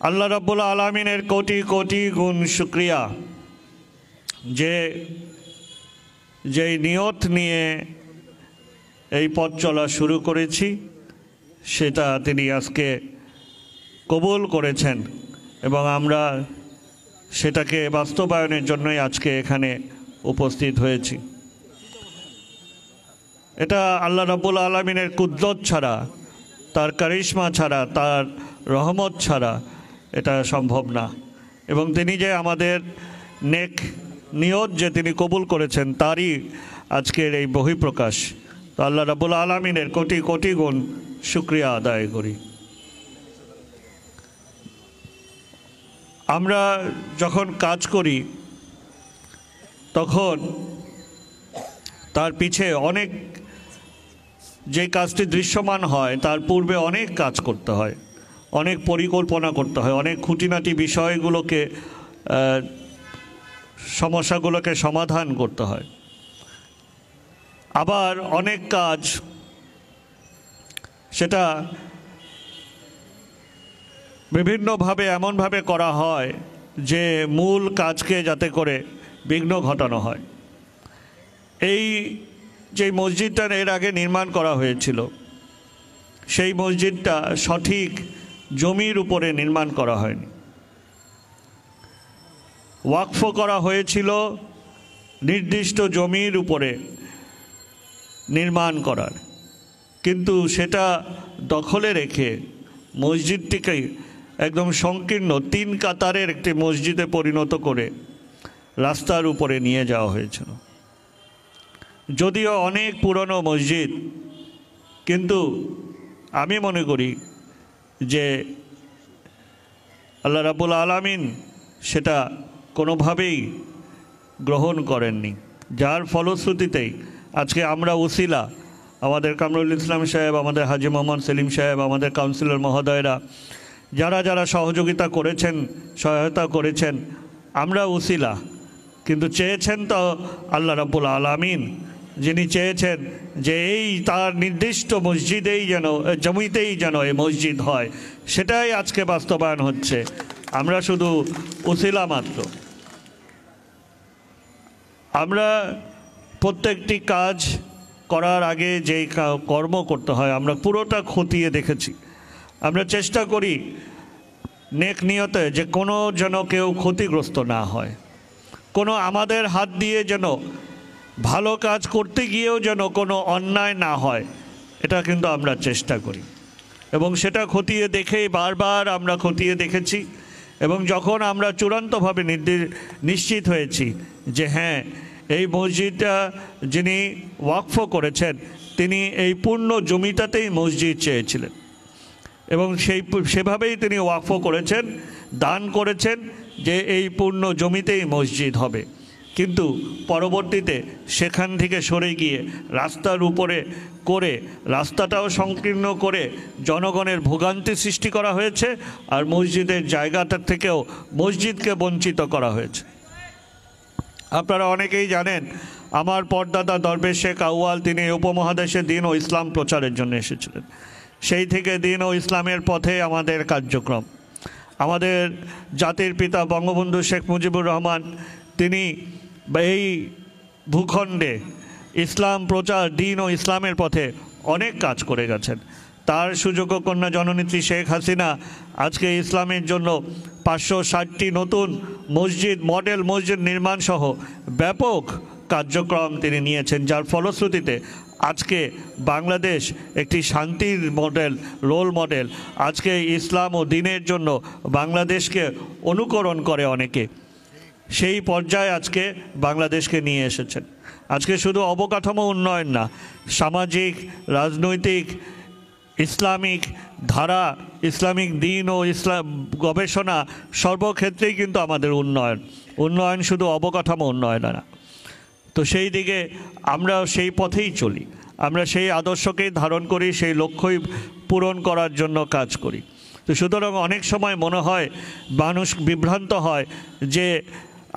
আল্লাহ রাব্বুল আলামিনের কোটি কোটি গুণ শুকরিয়া যে যেই নিয়ত নিয়ে এই পথ চলা শুরু করেছি সেটা তিনি আজকে কবুল করেছেন এবং আমরা সেটাকে বাস্তবায়নের জন্যই আজকে এখানে উপস্থিত হয়েছি। এটা আল্লাহ রাব্বুল আলামিনের কুদরত ছাড়া, তার কারিশমা ছাড়া, তার রহমত ছাড়া এটা সম্ভব না। এবং তিনি যে আমাদের নেক নিয়ত যে তিনি কবুল করেছেন তারই আজকের এই বহিঃপ্রকাশ। তো আল্লাহ রাব্বুল আলামিনের কোটি কোটি গুণ শুকরিয়া আদায় করি। আমরা যখন কাজ করি তখন তার পিছে অনেক যে কাজটি দৃশ্যমান হয় তার পূর্বে অনেক কাজ করতে হয়, অনেক পরিকল্পনা করতে হয়, অনেক খুঁটিনাটি বিষয়গুলোকে সমস্যাগুলোকে সমাধান করতে হয়। আবার অনেক কাজ সেটা বিভিন্নভাবে এমনভাবে করা হয় যে মূল কাজকে যাতে করে বিঘ্ন ঘটানো হয়। এই যে মসজিদটা এর আগে নির্মাণ করা হয়েছিল সেই মসজিদটা সঠিক জমির উপরে নির্মাণ করা হয়নি। ওয়াকফ করা হয়েছিল নির্দিষ্ট জমির উপরে নির্মাণ করার, কিন্তু সেটা দখলে রেখে মসজিদটিকে একদম সংকীর্ণ 3 কাতারের একটি মসজিদে পরিণত করে রাস্তার উপরে নিয়ে যাওয়া হয়েছিল। যদিও অনেক পুরনো মসজিদ, কিন্তু আমি মনে করি যে আল্লাহ রাব্বুল আলামিন সেটা কোনোভাবেই গ্রহণ করেননি, যার ফলশ্রুতিতেই আজকে আমরা উসিলা আমাদের কামরুল ইসলাম সাহেব, আমাদের হাজি মোহাম্মদ সেলিম সাহেব, আমাদের কাউন্সিলর মহোদয়রা যারা যারা সহযোগিতা করেছেন, সহায়তা করেছেন, আমরা উসিলা, কিন্তু চেয়েছেন তো আল্লাহ রাব্বুল আলামিন, যিনি চেয়েছেন যে এই তার নির্দিষ্ট মসজিদেই যেন, জমিতেই যেন এই মসজিদ হয়, সেটাই আজকে বাস্তবায়ন হচ্ছে। আমরা শুধু উসিলা মাত্র। আমরা প্রত্যেকটি কাজ করার আগে যেই কর্ম করতে হয় আমরা পুরোটা খতিয়ে দেখেছি। আমরা চেষ্টা করি নেক নিয়তে যে কোনো যেন কেউ ক্ষতিগ্রস্ত না হয়, কোনো আমাদের হাত দিয়ে যেন ভালো কাজ করতে গিয়েও যেন কোনো অন্যায় না হয়, এটা কিন্তু আমরা চেষ্টা করি এবং সেটা খতিয়ে দেখেই বারবার আমরা খতিয়ে দেখেছি। এবং যখন আমরা চূড়ান্তভাবে নিশ্চিত হয়েছি যে হ্যাঁ এই মসজিদটা যিনি ওয়াকফ করেছেন তিনি এই পূর্ণ জমিটাতেই মসজিদ চেয়েছিলেন এবং সেভাবেই তিনি ওয়াকফ করেছেন, দান করেছেন যে এই পূর্ণ জমিতেই মসজিদ হবে। কিন্তু পরবর্তীতে সেখান থেকে সরে গিয়ে রাস্তার উপরে করে রাস্তাটাও সংকীর্ণ করে জনগণের ভোগান্তি সৃষ্টি করা হয়েছে, আর মসজিদের জায়গাটা থেকেও মসজিদকে বঞ্চিত করা হয়েছে। আপনারা অনেকেই জানেন আমার পরদাদা দরবেশ শেখ আউয়াল তিনি উপমহাদেশে দ্বীন ও ইসলাম প্রচারের জন্য এসেছিলেন। সেই থেকে দ্বীন ও ইসলামের পথে আমাদের কার্যক্রম। আমাদের জাতির পিতা বঙ্গবন্ধু শেখ মুজিবুর রহমান তিনি এই ভূখণ্ডে ইসলাম প্রচার, দ্বীন ও ইসলামের পথে অনেক কাজ করে গেছেন। তার সুযোগ্য কন্যা জননেত্রী শেখ হাসিনা আজকে ইসলামের জন্য 560টি নতুন মসজিদ, মডেল মসজিদ নির্মাণ সহ ব্যাপক কার্যক্রম তিনি নিয়েছেন, যার ফলশ্রুতিতে আজকে বাংলাদেশ একটি শান্তির মডেল, রোল মডেল। আজকে ইসলাম ও দ্বীনের জন্য বাংলাদেশকে অনুকরণ করে অনেকে, সেই পর্যায়ে আজকে বাংলাদেশকে নিয়ে এসেছেন। আজকে শুধু অবকাঠামো উন্নয়ন না, সামাজিক, রাজনৈতিক, ইসলামিক ধারা, ইসলামিক দ্বীন ও ইসলাম গবেষণা সর্বক্ষেত্রেই কিন্তু আমাদের উন্নয়ন শুধু অবকাঠামো উন্নয়ন না। তো সেই দিকে আমরা সেই পথেই চলি, আমরা সেই আদর্শকেই ধারণ করি, সেই লক্ষ্যই পূরণ করার জন্য কাজ করি। তো সুতরাং অনেক সময় মনে হয় মানুষ বিভ্রান্ত হয় যে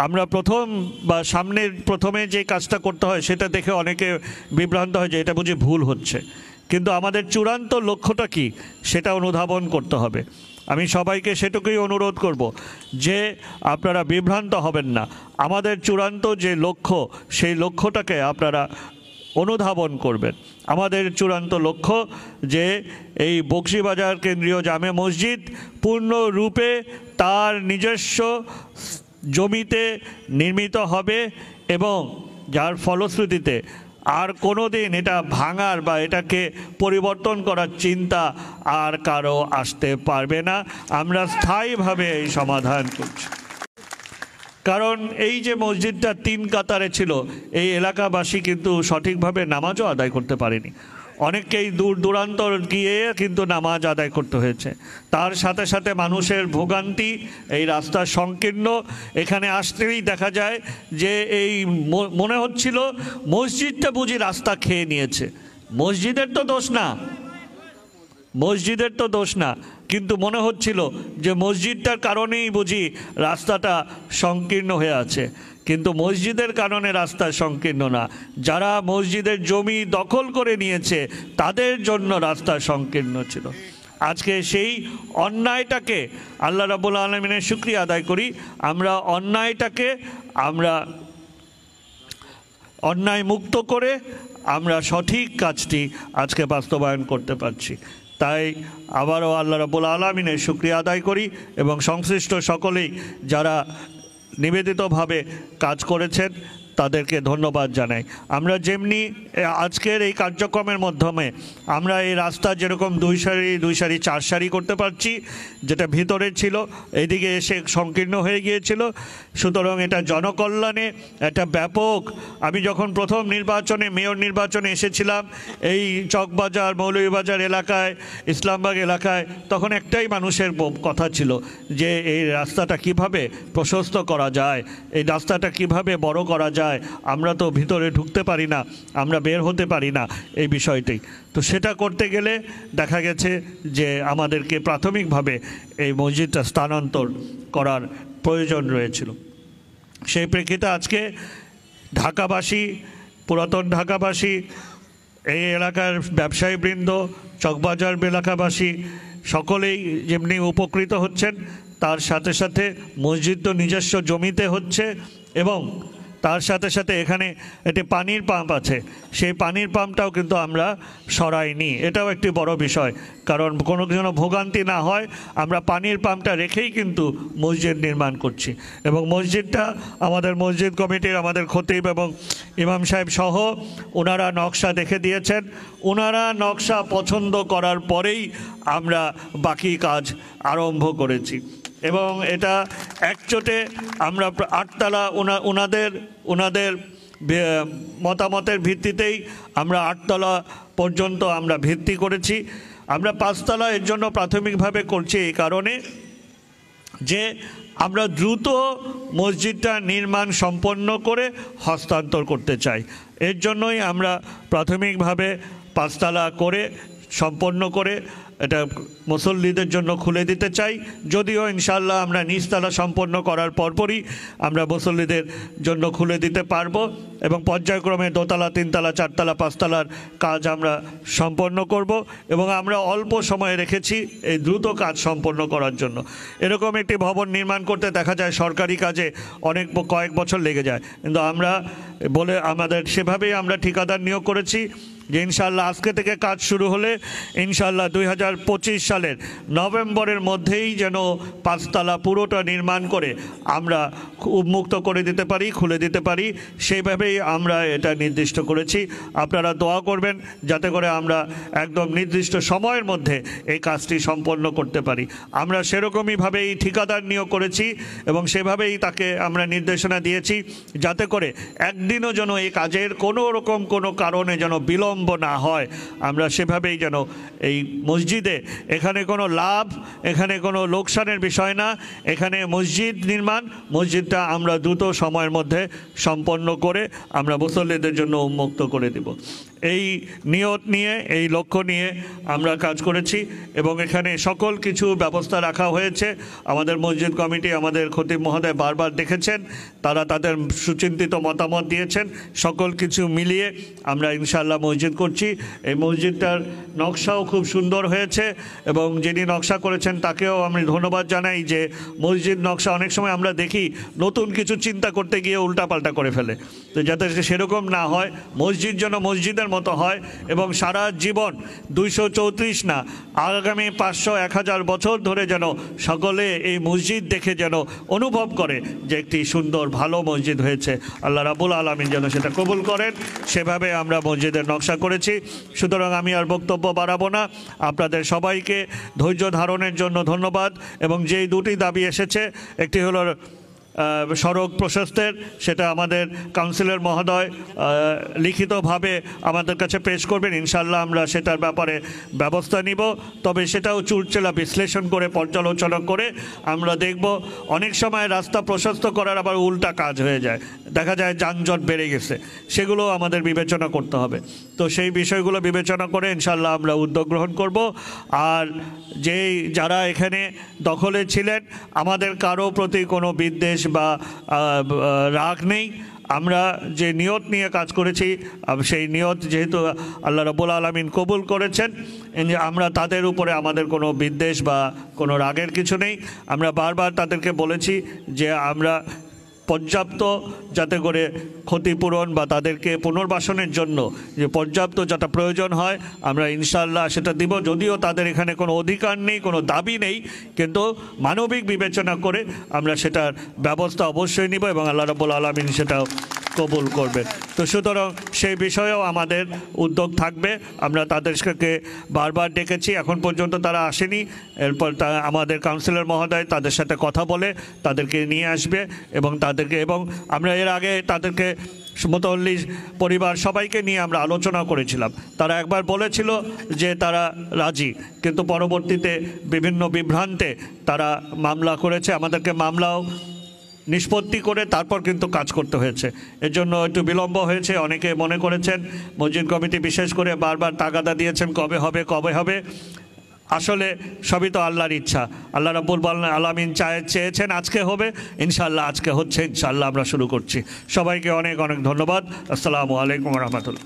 আমরা প্রথমে যে কাজটা করতে হয় সেটা দেখে অনেকে বিভ্রান্ত হয় যে এটা বুঝি ভুল হচ্ছে, কিন্তু আমাদের চূড়ান্ত লক্ষ্যটা কি সেটা অনুধাবন করতে হবে। আমি সবাইকে সেটুকুই অনুরোধ করব যে আপনারা বিভ্রান্ত হবেন না। আমাদের চূড়ান্ত যে লক্ষ্য, সেই লক্ষ্যটাকে আপনারা অনুধাবন করবেন। আমাদের চূড়ান্ত লক্ষ্য যে এই বকশীবাজার কেন্দ্রীয় জামে মসজিদ পূর্ণরূপে তার নিজস্ব জমিতে নির্মিত হবে এবং যার ফলশ্রুতিতে আর কোনো দিন এটা ভাঙার বা এটাকে পরিবর্তন করার চিন্তা আর কারো আসতে পারবে না। আমরা স্থায়ীভাবে এই সমাধান করছি। কারণ এই যে মসজিদটা 3 কাতারে ছিল, এই এলাকাবাসী কিন্তু সঠিকভাবে নামাজও আদায় করতে পারেনি। অনেককেই দূর দূরান্তর গিয়ে কিন্তু নামাজ আদায় করতে হয়েছে। তার সাথে সাথে মানুষের ভোগান্তি, এই রাস্তা সংকীর্ণ। এখানে আসতেই দেখা যায় যে এই মনে হচ্ছিল মসজিদটা বুঝি রাস্তা খেয়ে নিয়েছে। মসজিদের তো দোষ না, মসজিদের তো দোষ না, কিন্তু মনে হচ্ছিল যে মসজিদটার কারণেই বুঝি রাস্তাটা সংকীর্ণ হয়ে আছে। কিন্তু মসজিদের কারণে রাস্তা সংকীর্ণ না, যারা মসজিদের জমি দখল করে নিয়েছে তাদের জন্য রাস্তা সংকীর্ণ ছিল। আজকে সেই অন্যায়টাকে আল্লাহ রাব্বুল আলামিনের শুকরিয়া আদায় করি, আমরা অন্যায়টাকে অন্যায় মুক্ত করে আমরা সঠিক কাজটি আজকে বাস্তবায়ন করতে পারছি। তাই আবারও আল্লাহ রাব্বুল আলামিনের শুকরিয়া আদায় করি এবং সংশ্লিষ্ট সকলেই যারা নিবেদিতভাবে কাজ করেছেন তাদেরকে ধন্যবাদ জানাই। আমরা যেমনি আজকের এই কার্যক্রমের মাধ্যমে আমরা এই রাস্তা যেরকম 2 সারি 4 সারি করতে পারছি, যেটা ভিতরে ছিল এদিকে এসে সংকীর্ণ হয়ে গিয়েছিল। সুতরাং এটা জনকল্যাণে একটা ব্যাপক, আমি যখন প্রথম নির্বাচনে মেয়র নির্বাচনে এসেছিলাম এই চকবাজার মৌলভীবাজার এলাকায়, ইসলামবাগ এলাকায়, তখন একটাই মানুষের কথা ছিল যে এই রাস্তাটা কিভাবে প্রশস্ত করা যায়, এই রাস্তাটা কিভাবে বড় করা যায়। আমরা তো ভিতরে ঢুকতে পারি না, আমরা বের হতে পারি না, এই বিষয়টি। তো সেটা করতে গেলে দেখা গেছে যে আমাদেরকে প্রাথমিকভাবে এই মসজিদটা স্থানান্তর করার প্রয়োজন রয়েছিল। সেই প্রেক্ষিতে আজকে ঢাকাবাসী, পুরাতন ঢাকাবাসী, এই এলাকার ব্যবসায়ীবৃন্দ, চকবাজার এলাকাবাসী সকলেই যেমনি উপকৃত হচ্ছেন, তার সাথে সাথে মসজিদ তো নিজস্ব জমিতে হচ্ছে এবং তার সাথে সাথে এখানে একটি পানির পাম্প আছে, সেই পানির পাম্পটাও কিন্তু আমরা সরাইনি। এটাও একটি বড় বিষয়, কারণ কোনো যেন ভোগান্তি না হয়, আমরা পানির পাম্পটা রেখেই কিন্তু মসজিদ নির্মাণ করছি। এবং মসজিদটা আমাদের মসজিদ কমিটির, আমাদের খতিব এবং ইমাম সাহেব সহ ওনারা নকশা দেখে দিয়েছেন। ওনারা নকশা পছন্দ করার পরেই আমরা বাকি কাজ আরম্ভ করেছি এবং এটা একচোটে আমরা 8 তলা ওনাদের মতামতের ভিত্তিতেই আমরা 8 তলা পর্যন্ত আমরা ভিত্তি করেছি। আমরা 5 তলা এর জন্য প্রাথমিকভাবে করছি এই কারণে যে আমরা দ্রুত মসজিদটা নির্মাণ সম্পন্ন করে হস্তান্তর করতে চাই। এর জন্যই আমরা প্রাথমিকভাবে 5 তলা করে সম্পন্ন করে এটা মুসল্লিদের জন্য খুলে দিতে চাই। যদিও ইনশাআল্লাহ আমরা নিচতলা সম্পন্ন করার পরপরই আমরা মুসল্লিদের জন্য খুলে দিতে পারবো এবং পর্যায়ক্রমে 2 তলা 3 তলা 4 তলা 5 তলার কাজ আমরা সম্পন্ন করব এবং আমরা অল্প সময় রেখেছি এই দ্রুত কাজ সম্পন্ন করার জন্য। এরকম একটি ভবন নির্মাণ করতে দেখা যায় সরকারি কাজে কয়েক বছর লেগে যায়, কিন্তু আমরা আমাদের সেভাবেই আমরা ঠিকাদার নিয়োগ করেছি যে ইনশাআল্লাহ আজকে থেকে কাজ শুরু হলে ইনশাআল্লাহ 2025 সালের নভেম্বরের মধ্যেই যেন 5 তলা পুরোটা নির্মাণ করে আমরা উন্মুক্ত করে দিতে পারি, খুলে দিতে পারি, সেইভাবেই আমরা এটা নির্দিষ্ট করেছি। আপনারা দোয়া করবেন যাতে করে আমরা একদম নির্দিষ্ট সময়ের মধ্যে এই কাজটি সম্পন্ন করতে পারি। আমরা সেরকমইভাবেই ঠিকাদার নিয়োগ করেছি এবং সেভাবেই তাকে আমরা নির্দেশনা দিয়েছি যাতে করে একদিনও যেন এই কাজের কোনো কারণে যেন বিলম্ব না হয়। আমরা সেভাবেই যেন এই মসজিদে এখানে কোনো লাভ, এখানে কোনো লোকসানের বিষয় না, এখানে মসজিদ নির্মাণ, মসজিদটা আমরা দ্রুত সময়ের মধ্যে সম্পন্ন করে আমরা মুসল্লিদের জন্য উন্মুক্ত করে দেব। এই নিয়ত নিয়ে, এই লক্ষ্য নিয়ে আমরা কাজ করেছি এবং এখানে সকল কিছু ব্যবস্থা রাখা হয়েছে। আমাদের মসজিদ কমিটি, আমাদের খতিব মহোদয় বারবার দেখেছেন, তারা তাদের সুচিন্তিত মতামত দিয়েছেন। সকল কিছু মিলিয়ে আমরা ইনশাআল্লাহ মসজিদ করছি। এই মসজিদটার নকশাও খুব সুন্দর হয়েছে এবং যিনি নকশা করেছেন তাকেও আমি ধন্যবাদ জানাই যে মসজিদ নকশা অনেক সময় আমরা দেখি নতুন কিছু চিন্তা করতে গিয়ে উল্টাপাল্টা করে ফেলে, তো যাতে সেরকম না হয়, মসজিদ যেন মসজিদের মতো হয় এবং সারা জীবন 234 না, আগামী 500-1000 বছর ধরে যেন সকলে এই মসজিদ দেখে যেন অনুভব করে যে একটি সুন্দর ভালো মসজিদ হয়েছে। আল্লাহ রাব্বুল আলামিন যেন সেটা কবুল করেন, সেভাবে আমরা মসজিদের নকশা করেছি। সুতরাং আমি আর বক্তব্য বাড়াবো না, আপনাদের সবাইকে ধৈর্য ধারণের জন্য ধন্যবাদ। এবং যেই দুটি দাবি এসেছে, একটি হলো সড়ক প্রশস্তের, সেটা আমাদের কাউন্সিলর মহোদয় লিখিতভাবে আমাদের কাছে পেশ করবেন, ইনশাআল্লাহ আমরা সেটার ব্যাপারে ব্যবস্থা নিব। তবে সেটাও চুলচেলা বিশ্লেষণ করে পর্যালোচনা করে আমরা দেখব। অনেক সময় রাস্তা প্রশস্ত করার আবার উল্টা কাজ হয়ে যায়, দেখা যায় যানজট বেড়ে গেছে, সেগুলো আমাদের বিবেচনা করতে হবে। তো সেই বিষয়গুলো বিবেচনা করে ইনশাআল্লাহ আমরা উদ্যোগ গ্রহণ করব। আর যারা এখানে দখলে ছিলেন, আমাদের কারো প্রতি কোনো বিদ্বেষ বা রাগ নেই। আমরা যে নিয়ত নিয়ে কাজ করেছি, সেই নিয়ত যেহেতু আল্লাহ রাব্বুল আলামিন কবুল করেছেন, আমরা তাদের উপরে আমাদের কোনো বিদ্বেষ বা কোনো রাগের কিছু নেই। আমরা বারবার তাদেরকে বলেছি যে আমরা পর্যাপ্ত যাতে করে ক্ষতিপূরণ বা তাদেরকে পুনর্বাসনের জন্য যে পর্যাপ্ত যেটা প্রয়োজন হয় আমরা ইনশাআল্লাহ সেটা দিব। যদিও তাদের এখানে কোনো অধিকার নেই, কোনো দাবি নেই, কিন্তু মানবিক বিবেচনা করে আমরা সেটার ব্যবস্থা অবশ্যই নিব এবং আল্লাহ রাব্বুল আলামিন সেটাও কবুল করবেন। তো সুতরাং সেই বিষয়েও আমাদের উদ্যোগ থাকবে। আমরা তাদেরকে বারবার ডেকেছি, এখন পর্যন্ত তারা আসেনি। এরপর আমাদের কাউন্সিলর মহোদয় তাদের সাথে কথা বলে তাদেরকে নিয়ে আসবে এবং আমরা এর আগে তাদেরকে মুতাওয়াল্লি পরিবার সবাইকে নিয়ে আমরা আলোচনা করেছিলাম। তারা একবার বলেছিল যে তারা রাজি, কিন্তু পরবর্তীতে বিভিন্ন বিভ্রান্তে তারা মামলা করেছে, আমাদেরকে মামলাও নিষ্পত্তি করে তারপর কিন্তু কাজ করতে হয়েছে। এর জন্য একটু বিলম্ব হয়েছে। অনেকে মনে করেছেন, মসজিদ কমিটি বিশেষ করে বারবার তাগাদা দিয়েছেন কবে হবে। আসলে সবই তো আল্লাহর ইচ্ছা। আল্লাহ রাব্বুল আলামিন চেয়েছেন আজকে হবে, ইনশাআল্লাহ আজকে হচ্ছে। ইনশাআল্লাহ আমরা শুরু করছি। সবাইকে অনেক অনেক ধন্যবাদ। আসসালামু আলাইকুম ওয়া রাহমাতুল্লাহ।